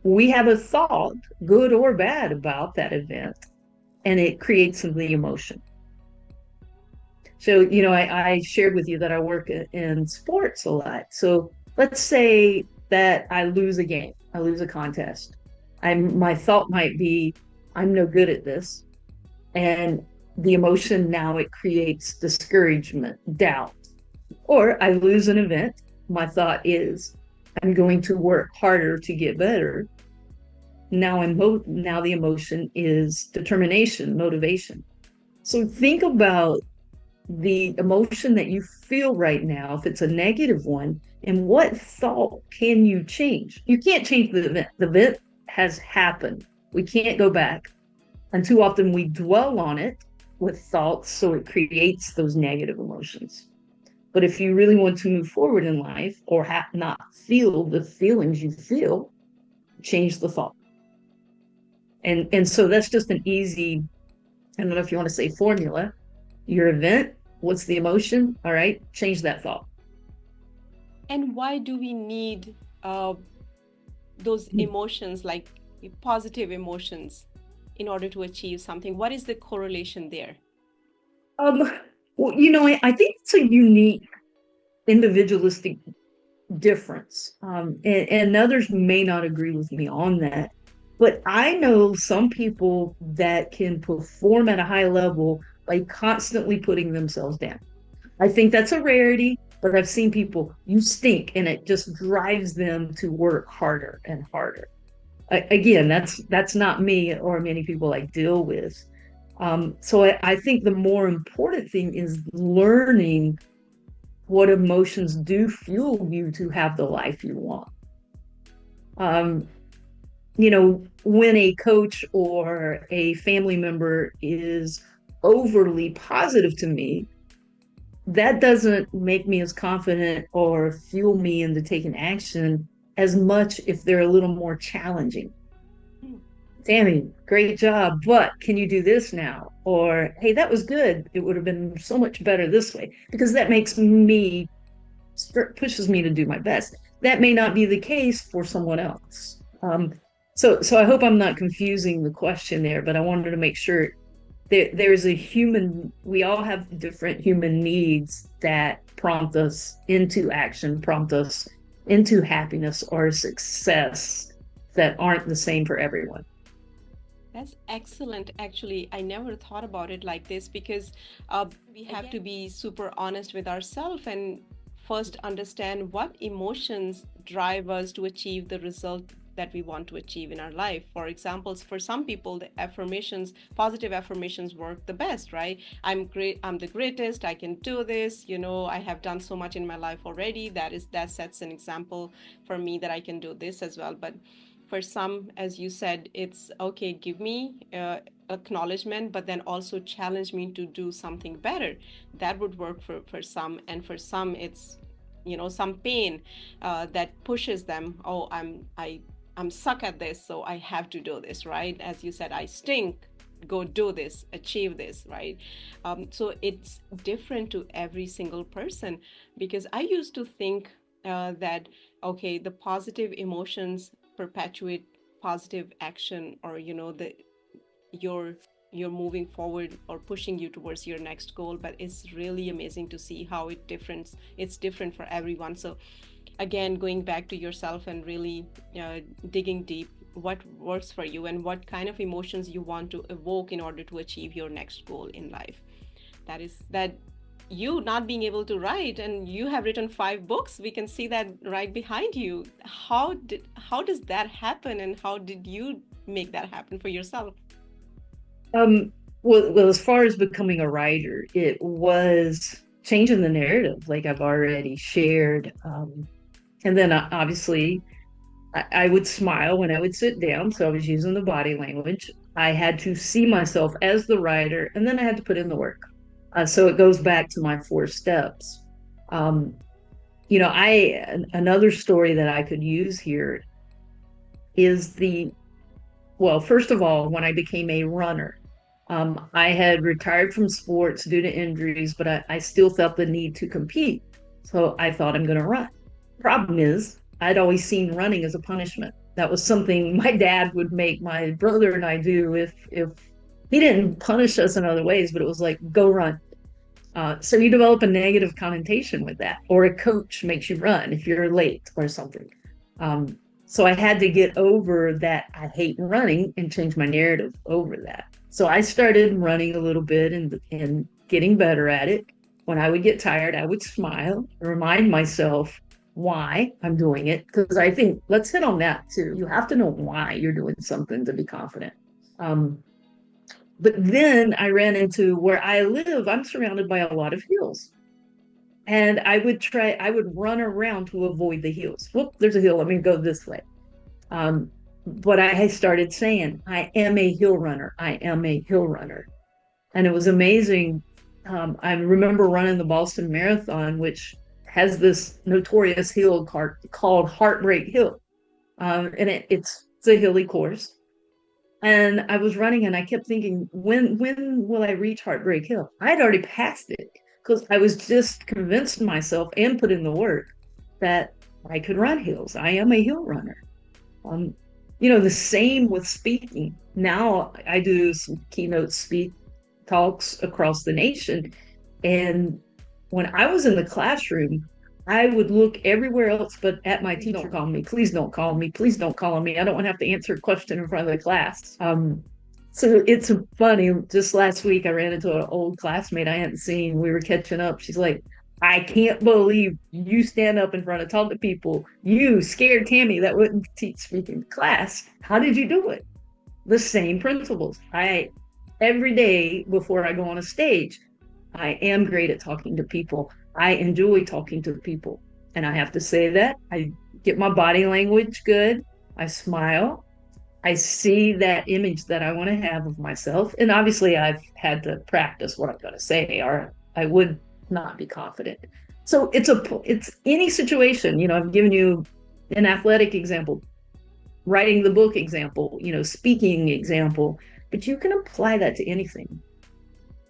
We have a thought, good or bad, about that event, and it creates the emotion. So, I shared with you that I work in sports a lot. So let's say that I lose a game, I lose a contest. My thought might be, I'm no good at this. And the emotion now, it creates discouragement, doubt. Or I lose an event. My thought is, I'm going to work harder to get better. Now the emotion is determination, motivation. So think about the emotion that you feel right now, if it's a negative one, and what thought can you change? You can't change the event. The event has happened. We can't go back. And too often we dwell on it with thoughts, so it creates those negative emotions. But if you really want to move forward in life, or not feel the feelings you feel, change the thought. And so that's just an easy, I don't know if you want to say formula. Your event, what's the emotion? All right, change that thought. And why do we need those emotions, like positive emotions, in order to achieve something? What is the correlation there? Um, well, I think it's a unique individualistic difference. And others may not agree with me on that. But I know some people that can perform at a high level by constantly putting themselves down. I think that's a rarity, but I've seen people, you stink, and it just drives them to work harder and harder. Again, that's not me or many people I deal with. So I think the more important thing is learning what emotions do fuel you to have the life you want. Um, when a coach or a family member is overly positive to me, that doesn't make me as confident or fuel me into taking action as much if they're a little more challenging. Tami, great job, but can you do this now? Or, hey, that was good. It would have been so much better this way, because that pushes me to do my best. That may not be the case for someone else. So I hope I'm not confusing the question there, but I wanted to make sure there's we all have different human needs that prompt us into action, prompt us into happiness or success, that aren't the same for everyone. That's excellent. Actually, I never thought about it like this, because we have to be super honest with ourselves and first understand what emotions drive us to achieve the result that we want to achieve in our life. For example, for some people, the affirmations, positive affirmations work the best, right? I'm great, I'm the greatest, I can do this, I have done so much in my life already. That sets an example for me that I can do this as well. But for some, as you said, it's okay, give me acknowledgement, but then also challenge me to do something better. That would work for some. And for some, it's some pain that pushes them. Oh, I'm stuck at this, so I have to do this, right? As you said, I stink, go do this, achieve this, right? So it's different to every single person, because I used to think that, okay, the positive emotions perpetuate positive action, or you're you're moving forward or pushing you towards your next goal. But it's really amazing to see how it's different for everyone. So again, going back to yourself and really digging deep, what works for you and what kind of emotions you want to evoke in order to achieve your next goal in life. That you not being able to write, and you have written 5 books, we can see that right behind you. How does that happen, and how did you make that happen for yourself? Um, well, as far as becoming a writer, it was changing the narrative, like I've already shared. And then obviously, I would smile when I would sit down. So I was using the body language. I had to see myself as the writer, and then I had to put in the work. So it goes back to my four steps. Um, another story that I could use here is well, first of all, when I became a runner, I had retired from sports due to injuries, but I still felt the need to compete. So I thought I'm going to run. Problem is, I'd always seen running as a punishment. That was something my dad would make my brother and I do if he didn't punish us in other ways, but it was like, go run. So you develop a negative connotation with that, or a coach makes you run if you're late or something. So I had to get over that I hate running and change my narrative over that. So I started running a little bit and getting better at it. When I would get tired, I would smile, remind myself why I'm doing it. Because I think, let's hit on that too. You have to know why you're doing something to be confident. Um, but then I ran into where I live, I'm surrounded by a lot of hills. And I would run around to avoid the hills. Whoop, there's a hill. Let me go this way. Um, but I started saying, I am a hill runner. I am a hill runner. And it was amazing. I remember running the Boston Marathon, which has this notorious hill called Heartbreak Hill. And it's a hilly course. And I was running and I kept thinking, when will I reach Heartbreak Hill? I had already passed it because I was just convinced myself and put in the work that I could run hills. I am a hill runner. Um, the same with speaking. Now I do some keynote speak talks across the nation. And when I was in the classroom, I would look everywhere else but at my teacher. Don't call me. Please don't call me. Please don't call me. I don't want to have to answer a question in front of the class. So it's funny. Just last week, I ran into an old classmate I hadn't seen. We were catching up. She's like, I can't believe you stand up in front of talk to people. You scared Tami that wouldn't teach speaking class. How did you do it? The same principles. Every day before I go on a stage, I am great at talking to people. I enjoy talking to people. And I have to say that I get my body language good. I smile. I see that image that I want to have of myself. And obviously, I've had to practice what I'm going to say, or I would not be confident. So it's any situation. I've given you an athletic example, writing the book example, speaking example, but you can apply that to anything.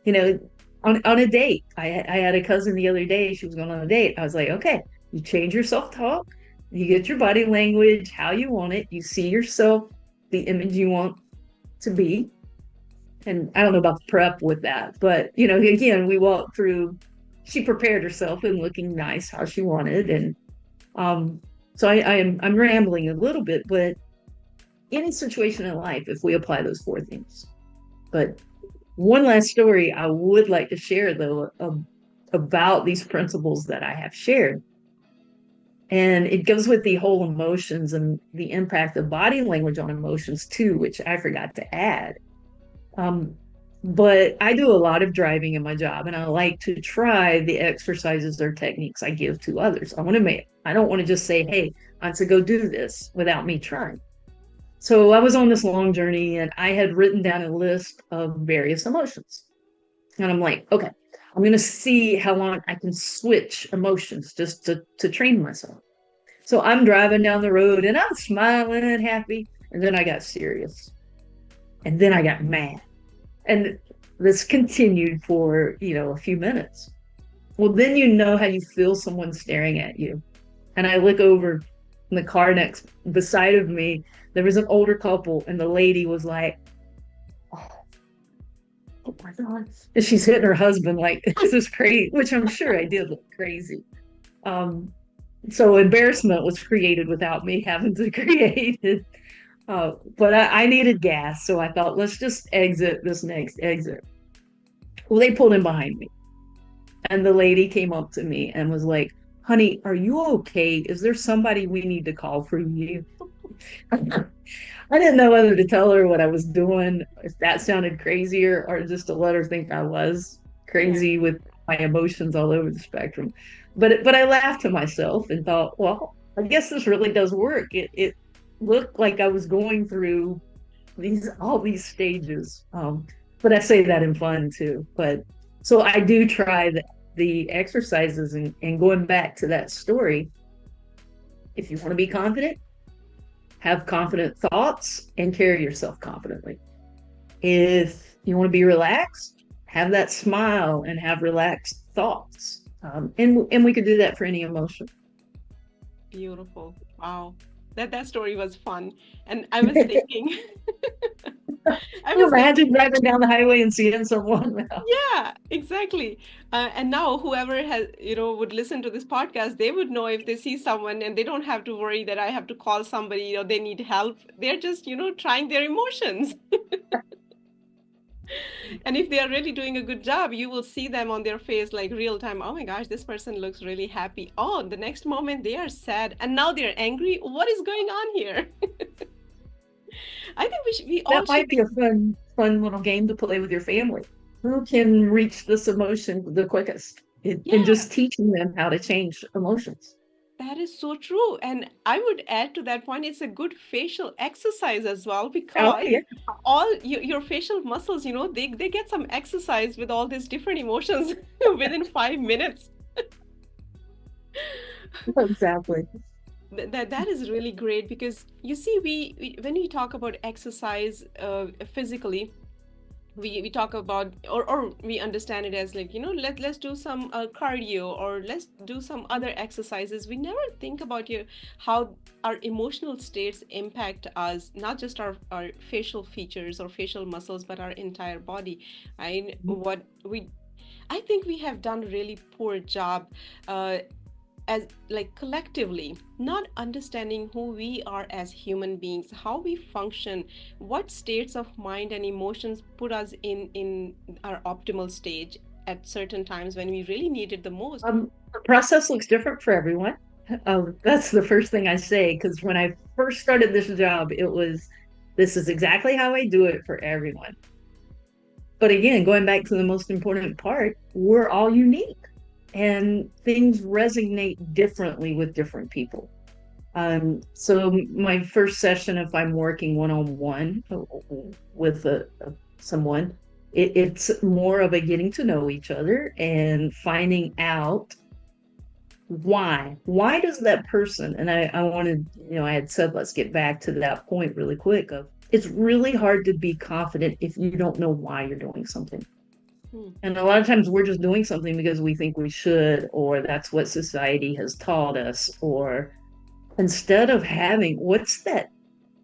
You know, on a date. I had a cousin the other day. She was going on a date. I was like, okay, you change your self talk, you get your body language how you want it, you see yourself, the image you want to be. And I don't know about the prep with that, but again, we walked through. She prepared herself and looking nice how she wanted, and um, so I'm rambling a little bit, but any situation in life, if we apply those four things. But one last story I would like to share, though, about these principles that I have shared. And it goes with the whole emotions and the impact of body language on emotions, too, which I forgot to add. Um, but I do a lot of driving in my job, and I like to try the exercises or techniques I give to others. I don't want to just say, hey, Ansa, go do this without me trying. So I was on this long journey and I had written down a list of various emotions. And I'm like, okay, I'm going to see how long I can switch emotions just to train myself. So I'm driving down the road and I'm smiling and happy. And then I got serious. And then I got mad. And this continued for, a few minutes. Well, then you know how you feel someone staring at you. And I look over in the car next beside of me, there was an older couple, and the lady was like, oh, oh my God. And she's hitting her husband like, this is crazy, which I'm sure I did look crazy. Um, so embarrassment was created without me having to create it. But I needed gas, so I thought, let's just exit this next exit. Well, they pulled in behind me, and the lady came up to me and was like, honey, are you okay? Is there somebody we need to call for you? I didn't know whether to tell her what I was doing, if that sounded crazier, or just to let her think I was Yeah. crazy with my emotions all over the spectrum. But I laughed to myself and thought, well, I guess this really does work. It looked like I was going through these all these stages. But I say that in fun too. But so I do try the exercises, and going back to that story, if you want to be confident, have confident thoughts and carry yourself confidently. If you want to be relaxed, have that smile and have relaxed thoughts. And we could do that for any emotion. Beautiful. Wow. That story was fun. And I was thinking, I You was imagine thinking, driving down the highway and seeing someone. yeah, exactly. And now whoever has, would listen to this podcast, they would know if they see someone and they don't have to worry that I have to call somebody or they need help. They're just, trying their emotions. And if they are really doing a good job, you will see them on their face like real time. Oh my gosh, this person looks really happy. Oh, the next moment they are sad and now they're angry. What is going on here? I think we all That should. might be a fun little game to play with your family. Who can reach this emotion the quickest? And Yeah, just teaching them how to change emotions. that is so true. And I would add to that point, it's a good facial exercise as well Oh because yeah, all your facial muscles, they get some exercise with all these different emotions within 5 minutes. exactly. That is really great because you see, when we talk about exercise physically, we talk about, or we understand it as like, let's do some cardio or let's do some other exercises. We never think about how our emotional states impact us, not just our facial features or facial muscles, but our entire body. What we I think we have done really poor job as like collectively not understanding who we are as human beings, how we function, what states of mind and emotions put us in our optimal stage at certain times when we really need it the most. The process looks different for everyone. That's the first thing I say, because when I first started this job, it was, this is exactly how I do it for everyone. But again, going back to the most important part, we're all unique and things resonate differently with different people. So my first session, if I'm working one-on-one with someone, it's more of a getting to know each other and finding out why does that person, and I wanted, I had said let's get back to that point really quick of, it's really hard to be confident if you don't know why you're doing something. Hmm. And a lot of times we're just doing something because we think we should, or that's what society has taught us, or instead of having, what's that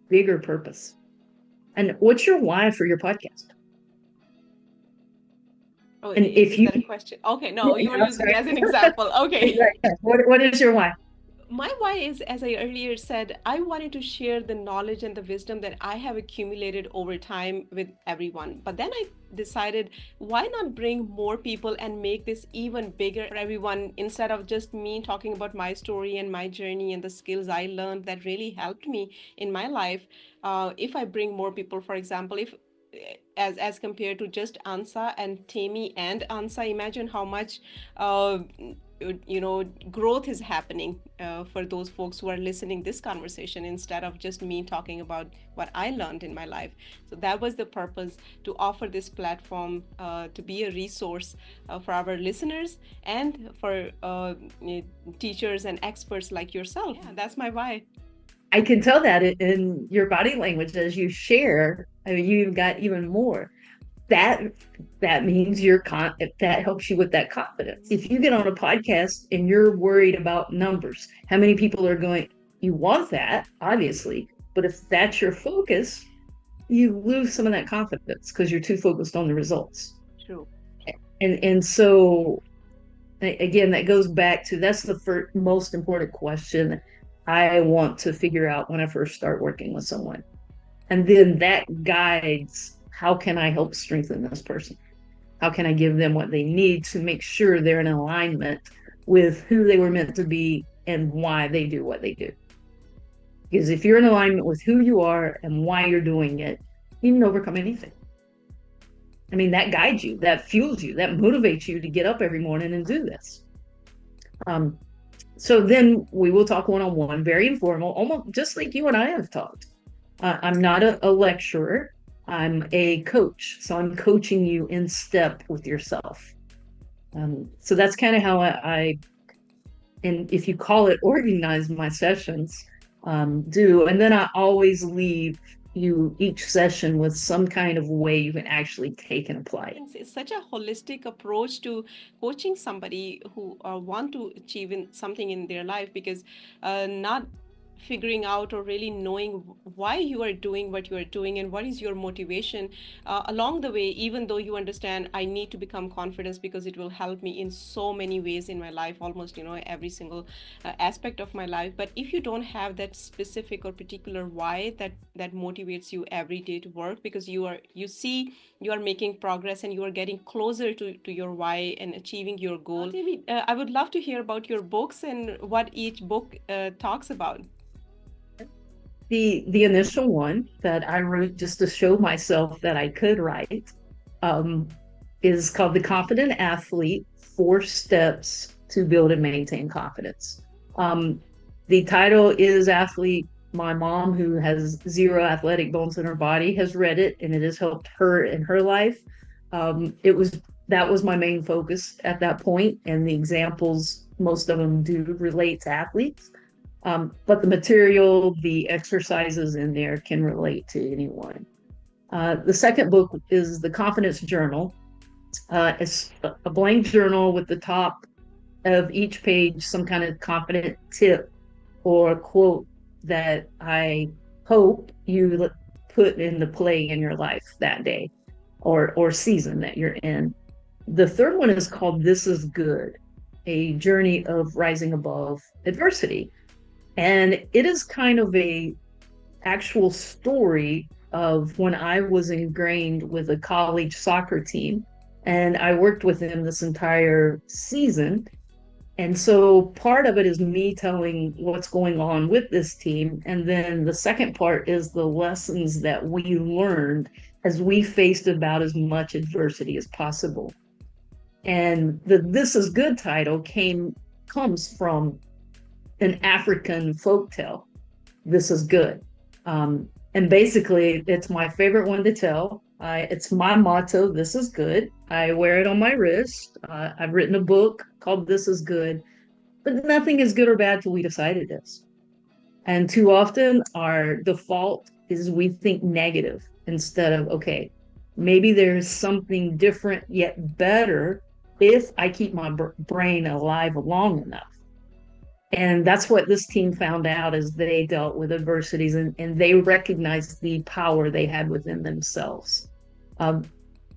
bigger purpose? And what's your why for your podcast? Oh, And if is you, that a question? Okay, no, you were I'm using it sorry. as an example. Okay. What is your why? My why is, as I earlier said, I wanted to share the knowledge and the wisdom that I have accumulated over time with everyone. But then I decided, why not bring more people and make this even bigger for everyone instead of just me talking about my story and my journey and the skills I learned that really helped me in my life. If I bring more people, for example, if as compared to just Ansa and Tami and Ansa, imagine how much uh, growth is happening for those folks who are listening this conversation instead of just me talking about what I learned in my life. So that was the purpose, to offer this platform to be a resource for our listeners and for teachers and experts like yourself. Yeah, that's my why. I can tell that in your body language as you share. I mean, you've got even more. That that means that helps you with that confidence. If you get on a podcast and you're worried about numbers, how many people are going, you want that, obviously, but if that's your focus, you lose some of that confidence because you're too focused on the results. True. And so again, that goes back to, that's the most important question I want to figure out when I first start working with someone. And then that guides, how can I help strengthen this person? How can I give them what they need to make sure they're in alignment with who they were meant to be and why they do what they do? Because if you're in alignment with who you are and why you're doing it, you can overcome anything. I mean, that guides you, that fuels you, that motivates you to get up every morning and do this. Um, so then we will talk one-on-one, very informal, almost just like you and I have talked. I'm not a lecturer. I'm a coach. So I'm coaching you in step with yourself. So that's kind of how and if you call it organize my sessions, do. And then I always leave you each session with some kind of way you can actually take and apply it. It's such a holistic approach to coaching somebody who want to achieve something in their life, because not figuring out or really knowing why you are doing what you are doing and what is your motivation along the way, even though you understand I need to become confident because it will help me in so many ways in my life, almost every single aspect of my life. But if you don't have that specific or particular why that motivates you every day to work, because you see you are making progress and you are getting closer to your why and achieving your goal. David, I would love to hear about your books and what each book talks about. The initial one that I wrote just to show myself that I could write um, is called The Confident Athlete: 4 Steps to Build and Maintain Confidence. The title is athlete. My mom, who has zero athletic bones in her body, has read it, and it has helped her in her life. It was That was my main focus at that point, and the examples, most of them do relate to athletes. But the material, the exercises in there can relate to anyone. The second book is The Confidence Journal. It's a blank journal with the top of each page some kind of confident tip or quote that I hope you put into play in your life that day or season that you're in. The third one is called This Is Good, a journey of rising above adversity. And it is kind of a actual story of when I was ingrained with a college soccer team, and I worked with them this entire season. And so part of it is me telling what's going on with this team. And then the second part is the lessons that we learned as we faced about as much adversity as possible. And the This Is Good title comes from an African folktale. This is good. And basically, it's my favorite one to tell. It's my motto. This is good. I wear it on my wrist. I've written a book called This Is Good, but nothing is good or bad till we decide it is. And too often, our default is we think negative instead of, okay, maybe there's something different yet better if I keep my brain alive long enough. And that's what this team found out as they dealt with adversities, and they recognized the power they had within themselves.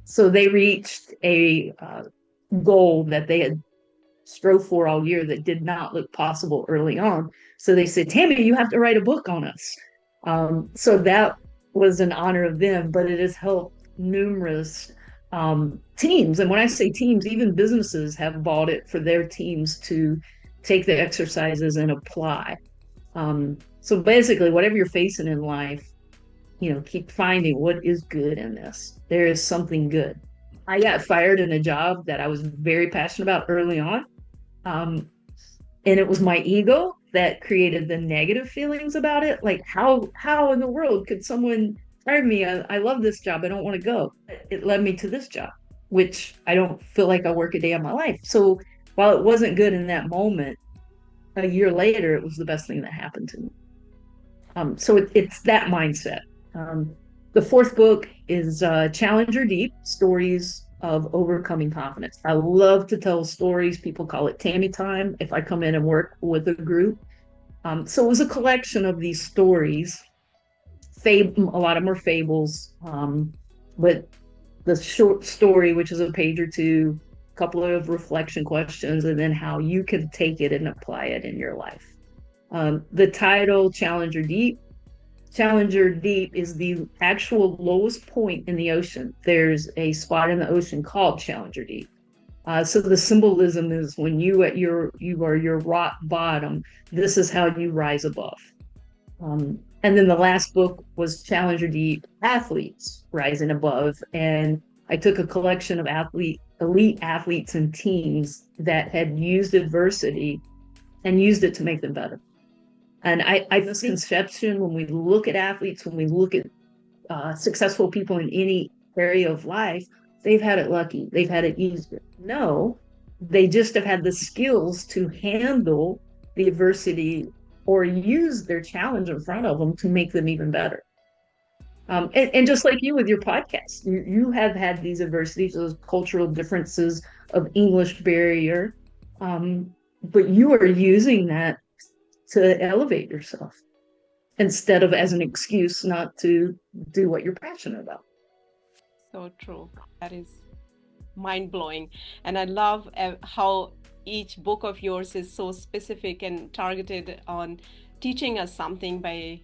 So they reached a goal that they had strove for all year that did not look possible early on. So they said, Tami, you have to write a book on us. So that was an honor of them, but it has helped numerous teams. And when I say teams, even businesses have bought it for their teams to take the exercises and apply. So basically, whatever you're facing in life, keep finding what is good in this. There is something good. I got fired in a job that I was very passionate about early on. And it was my ego that created the negative feelings about it. Like, how in the world could someone fire me? I love this job. I don't want to go. It led me to this job, which I don't feel like I work a day of my life. So while it wasn't good in that moment, a year later, it was the best thing that happened to me. So it's that mindset. The fourth book is Challenger Deep: Stories of Overcoming Confidence. I love to tell stories. People call it Tami time if I come in and work with a group. So it was a collection of these stories. A lot of them are fables, but the short story, which is a page or two, a couple of reflection questions, and then how you can take it and apply it in your life. The title, Challenger Deep. Challenger Deep is the actual lowest point in the ocean. There's a spot in the ocean called Challenger Deep. So the symbolism is when you are your rock bottom, this is how you rise above. And then the last book was Challenger Deep Athletes Rising Above. And I took a collection of elite athletes and teams that had used adversity and used it to make them better. And I misconception when we look at athletes, when we look at successful people in any area of life, they've had it lucky, they've had it easier. No, they just have had the skills to handle the adversity or use their challenge in front of them to make them even better. And just like you with your podcast, you have had these adversities, those cultural differences of English barrier, but you are using that to elevate yourself instead of as an excuse not to do what you're passionate about. So true. That is mind blowing. And I love how each book of yours is so specific and targeted on teaching us something by,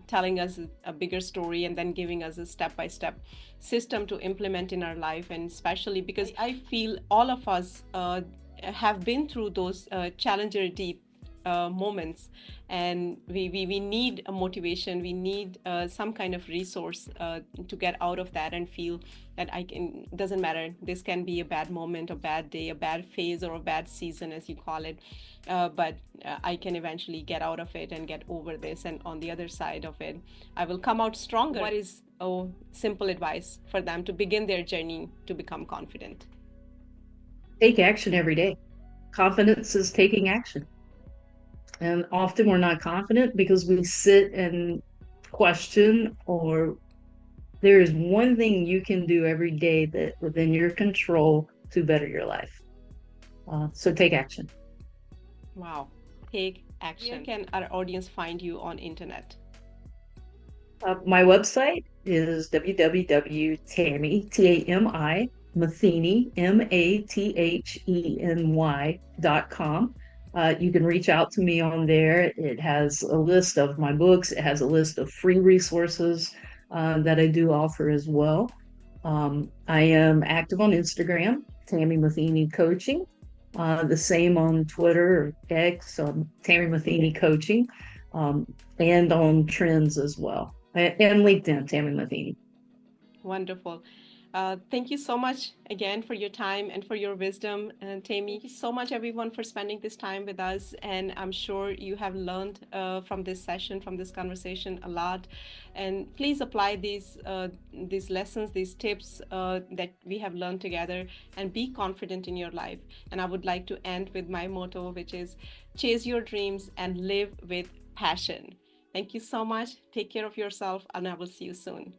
telling us a bigger story and then giving us a step by step system to implement in our life. And especially because I feel all of us have been through those challenger deep moments, and we need a motivation, we need some kind of resource to get out of that and feel that I can, doesn't matter, this can be a bad moment, a bad day, a bad phase, or a bad season as you call it, but I can eventually get out of it and get over this, and on the other side of it I will come out stronger. What is simple advice for them to begin their journey to become confident? Take action every day. Confidence is taking action. And often we're not confident because we sit and question, or there is one thing you can do every day that within your control to better your life. So take action. Wow. Take action. Where can our audience find you on internet? My website is www.tami, T-A-M-I, Matheny, Matheny.com. You can reach out to me on there. It has a list of my books. It has a list of free resources that I do offer as well. I am active on Instagram, Tami Matheny Coaching. The same on Twitter or X, Tami Matheny Coaching, and on Trends as well, and LinkedIn, Tami Matheny. Wonderful. Thank you so much again for your time and for your wisdom, Tami. Thank you so much, everyone, for spending this time with us. And I'm sure you have learned from this session, from this conversation, a lot. And please apply these lessons, these tips that we have learned together, and be confident in your life. And I would like to end with my motto, which is chase your dreams and live with passion. Thank you so much. Take care of yourself, and I will see you soon.